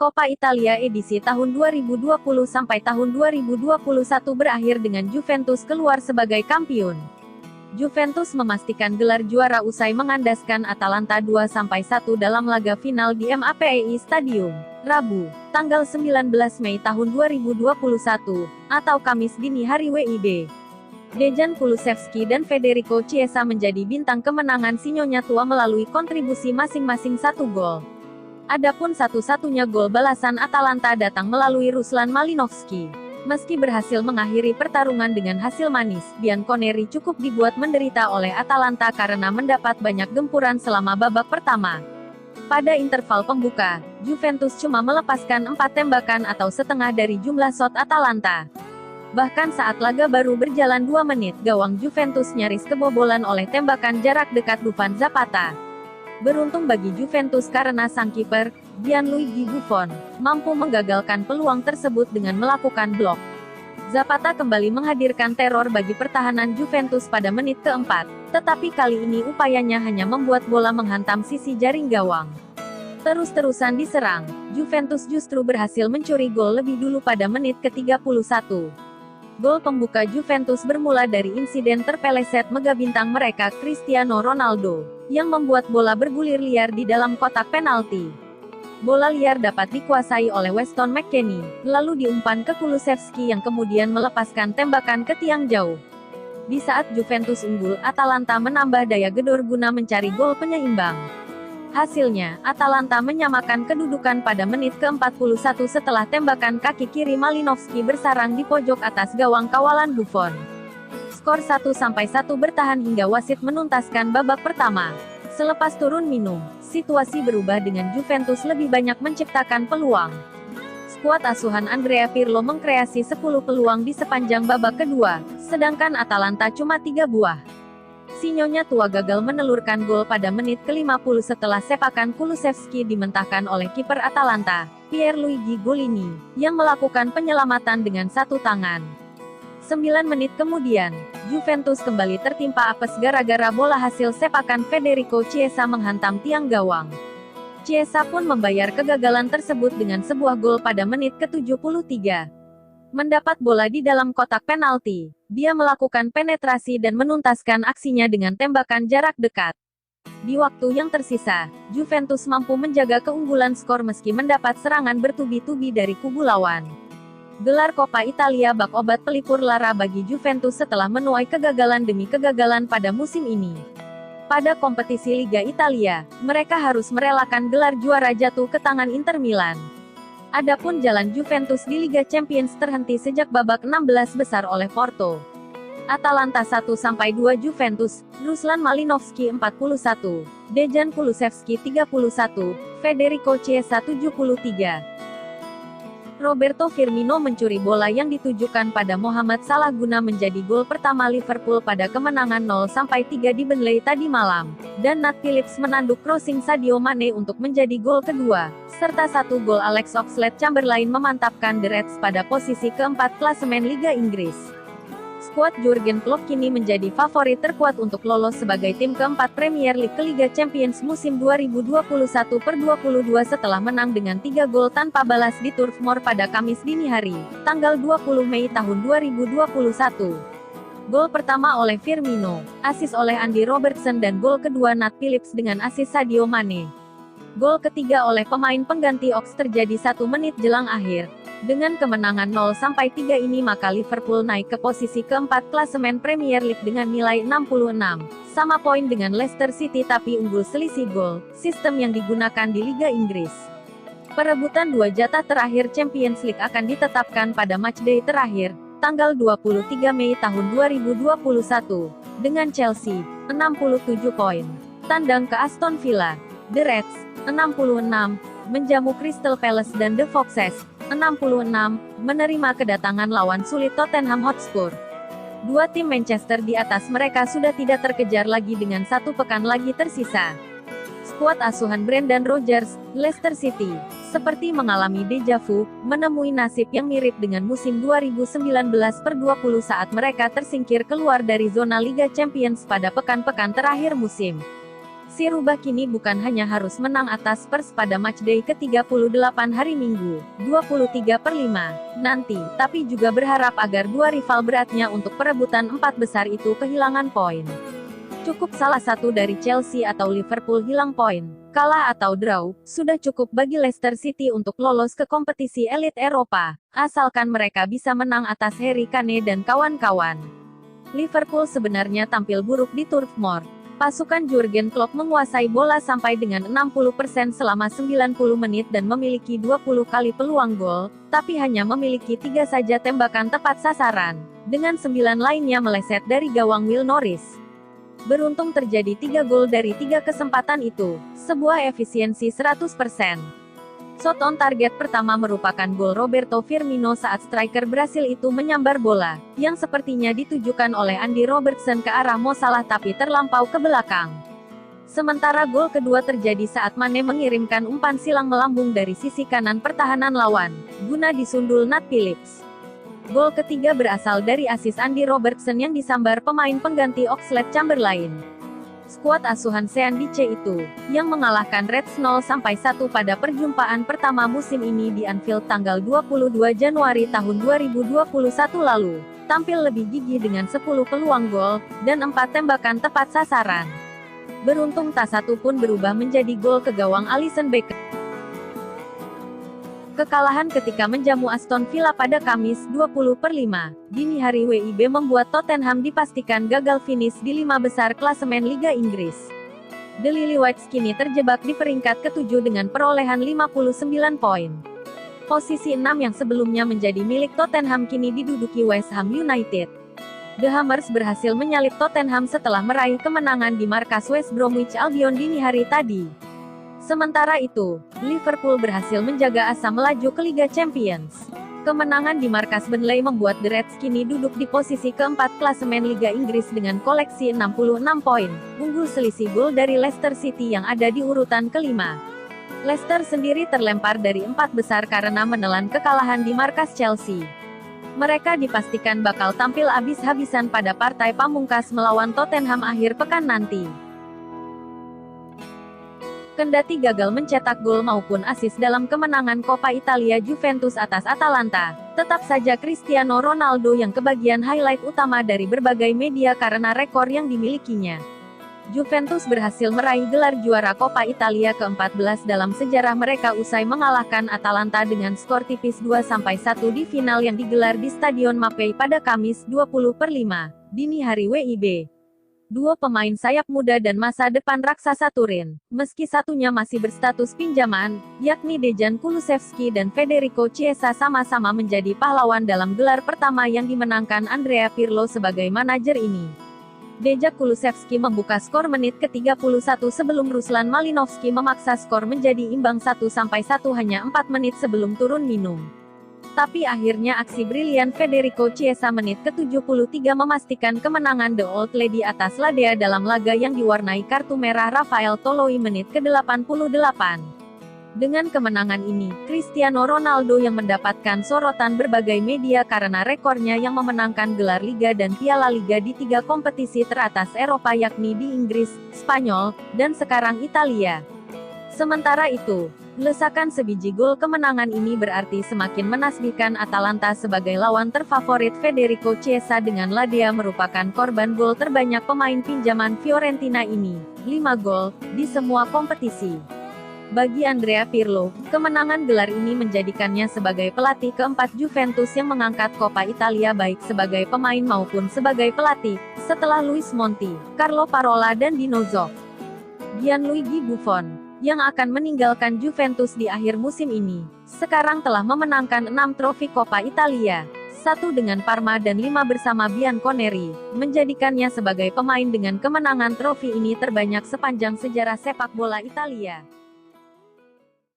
Coppa Italia edisi tahun 2020 sampai tahun 2021 berakhir dengan Juventus keluar sebagai kampiun. Juventus memastikan gelar juara usai mengandaskan Atalanta 2-1 dalam laga final di MAPEI Stadium, Rabu, tanggal 19 Mei tahun 2021, atau Kamis dini hari WIB. Dejan Kulusevski dan Federico Chiesa menjadi bintang kemenangan sinyonya tua melalui kontribusi masing-masing 1 gol. Adapun satu-satunya gol balasan Atalanta datang melalui Ruslan Malinovski. Meski berhasil mengakhiri pertarungan dengan hasil manis, Bianconeri cukup dibuat menderita oleh Atalanta karena mendapat banyak gempuran selama babak pertama. Pada interval pembuka, Juventus cuma melepaskan 4 tembakan atau setengah dari jumlah shot Atalanta. Bahkan saat laga baru berjalan 2 menit, gawang Juventus nyaris kebobolan oleh tembakan jarak dekat Dufan Zapata. Beruntung bagi Juventus karena sang kiper, Gianluigi Buffon, mampu menggagalkan peluang tersebut dengan melakukan blok. Zapata kembali menghadirkan teror bagi pertahanan Juventus pada menit keempat, tetapi kali ini upayanya hanya membuat bola menghantam sisi jaring gawang. Terus-terusan diserang, Juventus justru berhasil mencuri gol lebih dulu pada menit ke-31. Gol pembuka Juventus bermula dari insiden terpeleset mega bintang mereka Cristiano Ronaldo, yang membuat bola bergulir liar di dalam kotak penalti. Bola liar dapat dikuasai oleh Weston McKennie, lalu diumpan ke Kulusevski yang kemudian melepaskan tembakan ke tiang jauh. Di saat Juventus unggul, Atalanta menambah daya gedor guna mencari gol penyeimbang. Hasilnya, Atalanta menyamakan kedudukan pada menit ke-41 setelah tembakan kaki kiri Malinovski bersarang di pojok atas gawang kawalan Buffon. Skor 1-1 bertahan hingga wasit menuntaskan babak pertama. Selepas turun minum, situasi berubah dengan Juventus lebih banyak menciptakan peluang. Skuad asuhan Andrea Pirlo mengkreasi 10 peluang di sepanjang babak kedua, sedangkan Atalanta cuma 3 buah. Sinyonya tua gagal menelurkan gol pada menit ke-50 setelah sepakan Kulusevski dimentahkan oleh kiper Atalanta, Pierluigi Golini, yang melakukan penyelamatan dengan satu tangan. 9 menit kemudian, Juventus kembali tertimpa apes gara-gara bola hasil sepakan Federico Chiesa menghantam tiang gawang. Chiesa pun membayar kegagalan tersebut dengan sebuah gol pada menit ke-73. Mendapat bola di dalam kotak penalti, dia melakukan penetrasi dan menuntaskan aksinya dengan tembakan jarak dekat. Di waktu yang tersisa, Juventus mampu menjaga keunggulan skor meski mendapat serangan bertubi-tubi dari kubu lawan. Gelar Coppa Italia bak obat pelipur lara bagi Juventus setelah menuai kegagalan demi kegagalan pada musim ini. Pada kompetisi Liga Italia, mereka harus merelakan gelar juara jatuh ke tangan Inter Milan. Adapun jalan Juventus di Liga Champions terhenti sejak babak 16 besar oleh Porto. Atalanta 1-2 Juventus, Ruslan Malinovski 41, Dejan Kulusevski 31, Federico Chiesa 73. Roberto Firmino mencuri bola yang ditujukan pada Mohamed Salah guna menjadi gol pertama Liverpool pada kemenangan 0-3 di Burnley tadi malam, dan Nat Phillips menanduk crossing Sadio Mane untuk menjadi gol kedua, serta 1 gol Alex Oxlade-Chamberlain memantapkan The Reds pada posisi keempat klasemen Liga Inggris. Skuad Jurgen Klopp kini menjadi favorit terkuat untuk lolos sebagai tim keempat Premier League ke Liga Champions musim 2021/22 setelah menang dengan 3 gol tanpa balas di Turf Moor pada Kamis dini hari, tanggal 20 Mei tahun 2021. Gol pertama oleh Firmino, asis oleh Andy Robertson dan gol kedua Nat Phillips dengan asis Sadio Mane. Gol ketiga oleh pemain pengganti Ox terjadi 1 menit jelang akhir. Dengan kemenangan 0-3 ini maka Liverpool naik ke posisi keempat klasemen Premier League dengan nilai 66, sama poin dengan Leicester City tapi unggul selisih gol, sistem yang digunakan di Liga Inggris. Perebutan 2 jatah terakhir Champions League akan ditetapkan pada matchday terakhir, tanggal 23 Mei tahun 2021, dengan Chelsea, 67 poin, tandang ke Aston Villa, The Reds, 66, menjamu Crystal Palace dan The Foxes, 66, menerima kedatangan lawan sulit Tottenham Hotspur. 2 tim Manchester di atas mereka sudah tidak terkejar lagi dengan 1 pekan lagi tersisa. Skuad asuhan Brendan Rodgers, Leicester City, seperti mengalami deja vu, menemui nasib yang mirip dengan musim 2019/20 saat mereka tersingkir keluar dari zona Liga Champions pada pekan-pekan terakhir musim. Si rubah kini bukan hanya harus menang atas Spurs pada matchday ke-38 hari Minggu, 23/5, nanti, tapi juga berharap agar dua rival beratnya untuk perebutan 4 besar itu kehilangan poin. Cukup salah satu dari Chelsea atau Liverpool hilang poin, kalah atau draw, sudah cukup bagi Leicester City untuk lolos ke kompetisi elit Eropa, asalkan mereka bisa menang atas Harry Kane dan kawan-kawan. Liverpool sebenarnya tampil buruk di Turf Moor. Pasukan Jurgen Klopp menguasai bola sampai dengan 60% selama 90 menit dan memiliki 20 kali peluang gol, tapi hanya memiliki 3 saja tembakan tepat sasaran, dengan 9 lainnya meleset dari gawang Will Norris. Beruntung terjadi 3 gol dari 3 kesempatan itu, sebuah efisiensi 100%. Shot on target pertama merupakan gol Roberto Firmino saat striker Brasil itu menyambar bola, yang sepertinya ditujukan oleh Andy Robertson ke arah Mo Salah tapi terlampau ke belakang. Sementara gol kedua terjadi saat Mane mengirimkan umpan silang melambung dari sisi kanan pertahanan lawan, guna disundul Nat Phillips. Gol ketiga berasal dari asis Andy Robertson yang disambar pemain pengganti Oxlade-Chamberlain. Skuad asuhan Sean Dyche itu, yang mengalahkan Reds 0-1 pada perjumpaan pertama musim ini di Anfield tanggal 22 Januari tahun 2021 lalu, tampil lebih gigih dengan 10 peluang gol, dan 4 tembakan tepat sasaran. Beruntung tak satu pun berubah menjadi gol ke gawang Alisson Becker. Kekalahan ketika menjamu Aston Villa pada Kamis 20/5 dini hari WIB membuat Tottenham dipastikan gagal finish di 5 besar klasemen Liga Inggris. The Lily-Whites kini terjebak di peringkat ke-7 dengan perolehan 59 poin. Posisi 6 yang sebelumnya menjadi milik Tottenham kini diduduki West Ham United. The Hammers berhasil menyalip Tottenham setelah meraih kemenangan di markas West Bromwich Albion dini hari tadi. Sementara itu, Liverpool berhasil menjaga asa melaju ke Liga Champions. Kemenangan di markas Burnley membuat The Reds kini duduk di posisi keempat klasemen Liga Inggris dengan koleksi 66 poin, unggul selisih gol dari Leicester City yang ada di urutan kelima. Leicester sendiri terlempar dari 4 besar karena menelan kekalahan di markas Chelsea. Mereka dipastikan bakal tampil habis-habisan pada partai pamungkas melawan Tottenham akhir pekan nanti. Kendati gagal mencetak gol maupun assist dalam kemenangan Coppa Italia Juventus atas Atalanta, tetap saja Cristiano Ronaldo yang kebagian highlight utama dari berbagai media karena rekor yang dimilikinya. Juventus berhasil meraih gelar juara Coppa Italia ke-14 dalam sejarah mereka usai mengalahkan Atalanta dengan skor tipis 2-1 di final yang digelar di Stadion Mapei pada Kamis 20/5 dini hari WIB. Dua pemain sayap muda dan masa depan raksasa Turin, meski satunya masih berstatus pinjaman, yakni Dejan Kulusevski dan Federico Chiesa sama-sama menjadi pahlawan dalam gelar pertama yang dimenangkan Andrea Pirlo sebagai manajer ini. Dejan Kulusevski membuka skor menit ke-31 sebelum Ruslan Malinovski memaksa skor menjadi imbang 1-1 hanya 4 menit sebelum turun minum. Tapi akhirnya aksi brilian Federico Chiesa menit ke-73 memastikan kemenangan The Old Lady atas Ladea dalam laga yang diwarnai kartu merah Rafael Toloi menit ke-88. Dengan kemenangan ini, Cristiano Ronaldo yang mendapatkan sorotan berbagai media karena rekornya yang memenangkan gelar Liga dan Piala Liga di 3 kompetisi teratas Eropa yakni di Inggris, Spanyol, dan sekarang Italia. Sementara itu, lesakan sebiji gol kemenangan ini berarti semakin menasbihkan Atalanta sebagai lawan terfavorit Federico Chiesa dengan Ladea merupakan korban gol terbanyak pemain pinjaman Fiorentina ini, 5 gol, di semua kompetisi. Bagi Andrea Pirlo, kemenangan gelar ini menjadikannya sebagai pelatih keempat Juventus yang mengangkat Coppa Italia baik sebagai pemain maupun sebagai pelatih, setelah Luis Monti, Carlo Parola dan Dino Zoff. Gianluigi Buffon, yang akan meninggalkan Juventus di akhir musim ini, sekarang telah memenangkan 6 trofi Coppa Italia, 1 dengan Parma dan 5 bersama Bianconeri, menjadikannya sebagai pemain dengan kemenangan trofi ini terbanyak sepanjang sejarah sepak bola Italia.